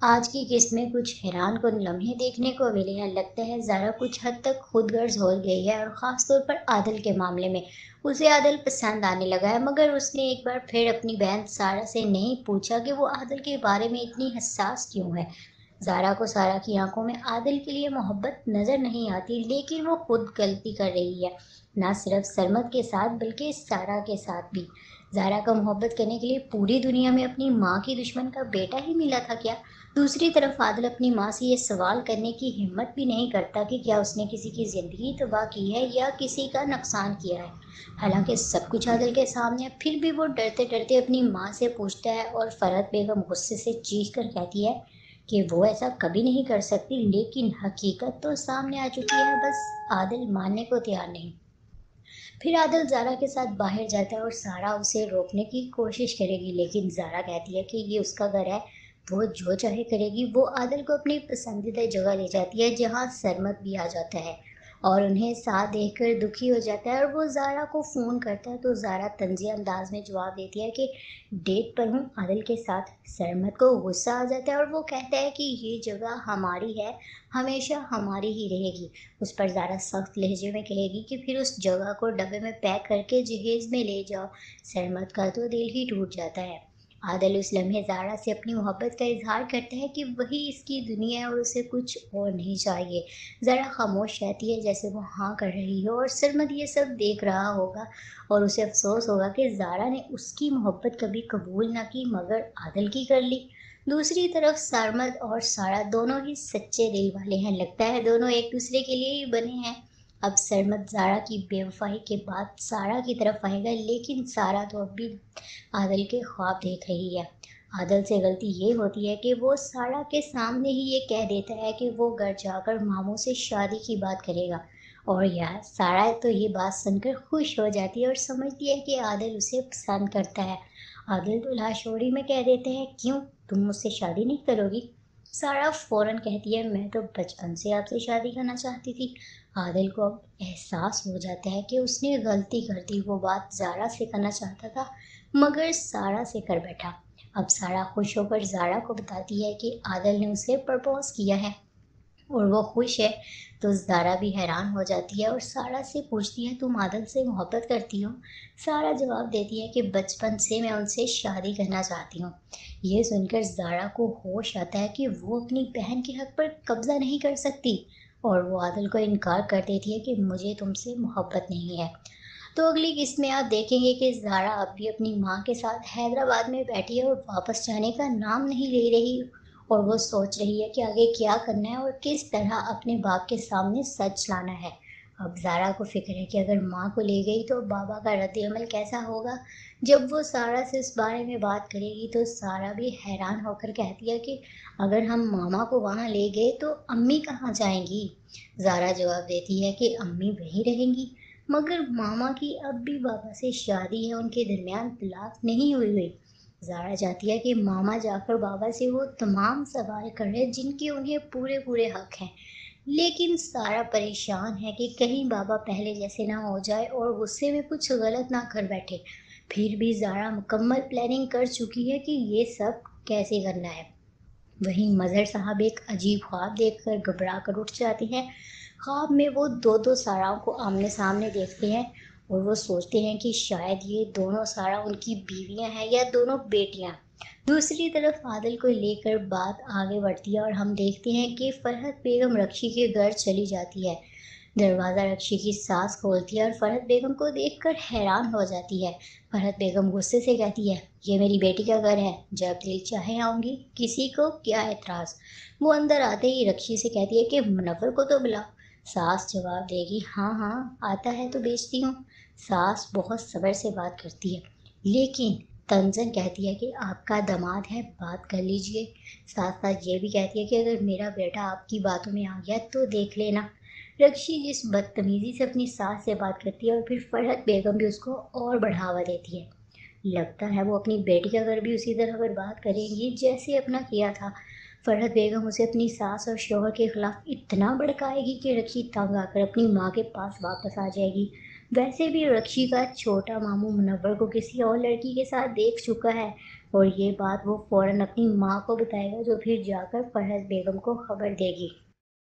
آج کی قسط میں کچھ حیران کن لمحے دیکھنے کو ملے ہیں۔ لگتا ہے زارا کچھ حد تک خود غرض ہو گئی ہے اور خاص طور پر عادل کے معاملے میں اسے عادل پسند آنے لگا ہے، مگر اس نے ایک بار پھر اپنی بہن سارا سے نہیں پوچھا کہ وہ عادل کے بارے میں اتنی حساس کیوں ہے۔ زارا کو سارا کی آنکھوں میں عادل کے لیے محبت نظر نہیں آتی، لیکن وہ خود غلطی کر رہی ہے، نہ صرف سرمد کے ساتھ بلکہ سارا کے ساتھ بھی۔ زارا کا محبت کرنے کے لیے پوری دنیا میں اپنی ماں کی دشمن کا بیٹا ہی ملا تھا کیا؟ دوسری طرف عادل اپنی ماں سے یہ سوال کرنے کی ہمت بھی نہیں کرتا کہ کیا اس نے کسی کی زندگی تباہ کی ہے یا کسی کا نقصان کیا ہے۔ حالانکہ سب کچھ عادل کے سامنے ہے، پھر بھی وہ ڈرتے ڈرتے اپنی ماں سے پوچھتا ہے اور فرحت بیگم غصے سے چیخ کر کہتی ہے کہ وہ ایسا کبھی نہیں کر سکتی، لیکن حقیقت تو سامنے آ چکی ہے، بس عادل ماننے کو تیار نہیں۔ پھر عادل زارا کے ساتھ باہر جاتا ہے اور سارا اسے روکنے کی کوشش کرے گی، لیکن زارا کہتی ہے کہ یہ اس کا گھر ہے، وہ جو چاہے کرے گی۔ وہ عادل کو اپنی پسندیدہ جگہ لے جاتی ہے جہاں سرمد بھی آ جاتا ہے اور انہیں ساتھ دیکھ کر دکھی ہو جاتا ہے، اور وہ زارا کو فون کرتا ہے تو زارا طنزیہ انداز میں جواب دیتی ہے کہ ڈیٹ پر ہوں عادل کے ساتھ۔ سرمد کو غصہ آ جاتا ہے اور وہ کہتا ہے کہ یہ جگہ ہماری ہے، ہمیشہ ہماری ہی رہے گی۔ اس پر زارا سخت لہجے میں کہے گی کہ پھر اس جگہ کو ڈبے میں پیک کر کے جہیز میں لے جاؤ۔ سرمد کا تو دل ہی ٹوٹ جاتا ہے۔ عادل اس لمحے زارا سے اپنی محبت کا اظہار کرتا ہے کہ وہی اس کی دنیا ہے اور اسے کچھ اور نہیں چاہیے۔ زارا خاموش رہتی ہے جیسے وہ ہاں کر رہی ہو، اور سرمد یہ سب دیکھ رہا ہوگا اور اسے افسوس ہوگا کہ زارا نے اس کی محبت کبھی قبول نہ کی مگر عادل کی کر لی۔ دوسری طرف سرمد اور سارا دونوں ہی سچے دل والے ہیں، لگتا ہے دونوں ایک دوسرے کے لیے ہی بنے ہیں۔ اب سرمد زارا کی بے وفائی کے بعد سارا کی طرف آئے گا، لیکن سارا تو اب بھی عادل کے خواب دیکھ رہی ہے۔ عادل سے غلطی یہ ہوتی ہے کہ وہ سارا کے سامنے ہی یہ کہہ دیتا ہے کہ وہ گھر جا کر ماموں سے شادی کی بات کرے گا، اور سارا تو یہ بات سن کر خوش ہو جاتی ہے اور سمجھتی ہے کہ عادل اسے پسند کرتا ہے۔ عادل تو لاشعوری میں کہہ دیتے ہیں کیوں تم مجھ سے شادی نہیں کرو گی؟ سارا فوراً کہتی ہے میں تو بچپن سے آپ سے شادی کرنا چاہتی تھی۔ عادل کو اب احساس ہو جاتا ہے کہ اس نے غلطی کر دی، وہ بات زارا سے کرنا چاہتا تھا مگر سارا سے کر بیٹھا۔ اب سارا خوش ہو کر زارا کو بتاتی ہے کہ عادل نے اسے پرپوز کیا ہے اور وہ خوش ہے، تو زارا بھی حیران ہو جاتی ہے اور سارا سے پوچھتی ہے تم عادل سے محبت کرتی ہو؟ سارا جواب دیتی ہے کہ بچپن سے میں ان سے شادی کرنا چاہتی ہوں۔ یہ سن کر زارا کو ہوش آتا ہے کہ وہ اپنی بہن کے حق پر قبضہ نہیں کر سکتی، اور وہ عادل کو انکار کر دیتی ہے کہ مجھے تم سے محبت نہیں ہے۔ تو اگلی قسط میں آپ دیکھیں گے کہ زارا اب بھی اپنی ماں کے ساتھ حیدرآباد میں بیٹھی ہے اور واپس جانے کا نام نہیں لے رہی، اور وہ سوچ رہی ہے کہ آگے کیا کرنا ہے اور کس طرح اپنے باپ کے سامنے سچ لانا ہے۔ اب زارا کو فکر ہے کہ اگر ماں کو لے گئی تو بابا کا رد عمل کیسا ہوگا۔ جب وہ سارا سے اس بارے میں بات کرے گی تو سارا بھی حیران ہو کر کہتی ہے کہ اگر ہم ماما کو وہاں لے گئے تو امی کہاں جائیں گی؟ زارا جواب دیتی ہے کہ امی وہیں رہیں گی، مگر ماما کی اب بھی بابا سے شادی ہے، ان کے درمیان طلاق نہیں ہوئی۔ زارا چاہتی ہے کہ ماما جا کر بابا سے وہ تمام سوال کریں جن کے انہیں پورے حق ہیں، لیکن سارا پریشان ہے کہ کہیں بابا پہلے جیسے نہ ہو جائے اور غصے میں کچھ غلط نہ کر بیٹھے۔ پھر بھی زارا مکمل پلاننگ کر چکی ہے کہ یہ سب کیسے کرنا ہے۔ وہیں مظہر صاحب ایک عجیب خواب دیکھ کر گھبرا کر اٹھ جاتے ہیں۔ خواب میں وہ دو ساراؤں کو آمنے سامنے دیکھتے ہیں اور وہ سوچتے ہیں کہ شاید یہ دونوں سارا ان کی بیویاں ہیں یا دونوں بیٹیاں۔ دوسری طرف عادل کو لے کر بات آگے بڑھتی ہے اور ہم دیکھتے ہیں کہ فرحت بیگم رکشی کے گھر چلی جاتی ہے۔ دروازہ رکشی کی ساس کھولتی ہے اور فرحت بیگم کو دیکھ کر حیران ہو جاتی ہے۔ فرحت بیگم غصے سے کہتی ہے یہ میری بیٹی کا گھر ہے، جب دل چاہے آؤں گی، کسی کو کیا اعتراض؟ وہ اندر آتے ہی رکشی سے کہتی ہے کہ منور کو تو بلاؤ۔ ساس جواب دے گی ہاں آتا ہے تو بیچتی ہوں۔ ساس بہت صبر سے بات کرتی ہے لیکن تنزن کہتی ہے کہ آپ کا داماد ہے، بات کر لیجئے۔ ساتھ یہ بھی کہتی ہے کہ اگر میرا بیٹا آپ کی باتوں میں آ گیا تو دیکھ لینا۔ رکشی جس بدتمیزی سے اپنی ساس سے بات کرتی ہے اور پھر فرحت بیگم بھی اس کو اور بڑھاوا دیتی ہے۔ لگتا ہے وہ اپنی بیٹی کا گھر بھی اسی طرح برباد کریں گی جیسے اپنا کیا تھا۔ فرحت بیگم اسے اپنی ساس اور شوہر کے خلاف اتنا بھڑکائے گی کہ رکشی تنگ آ کر اپنی ماں کے پاس واپس آ جائے گی۔ ویسے بھی رکشی کا چھوٹا ماموں منور کو کسی اور لڑکی کے ساتھ دیکھ چکا ہے، اور یہ بات وہ فوراً اپنی ماں کو بتائے گا جو پھر جا کر فرحت بیگم کو خبر دے گی۔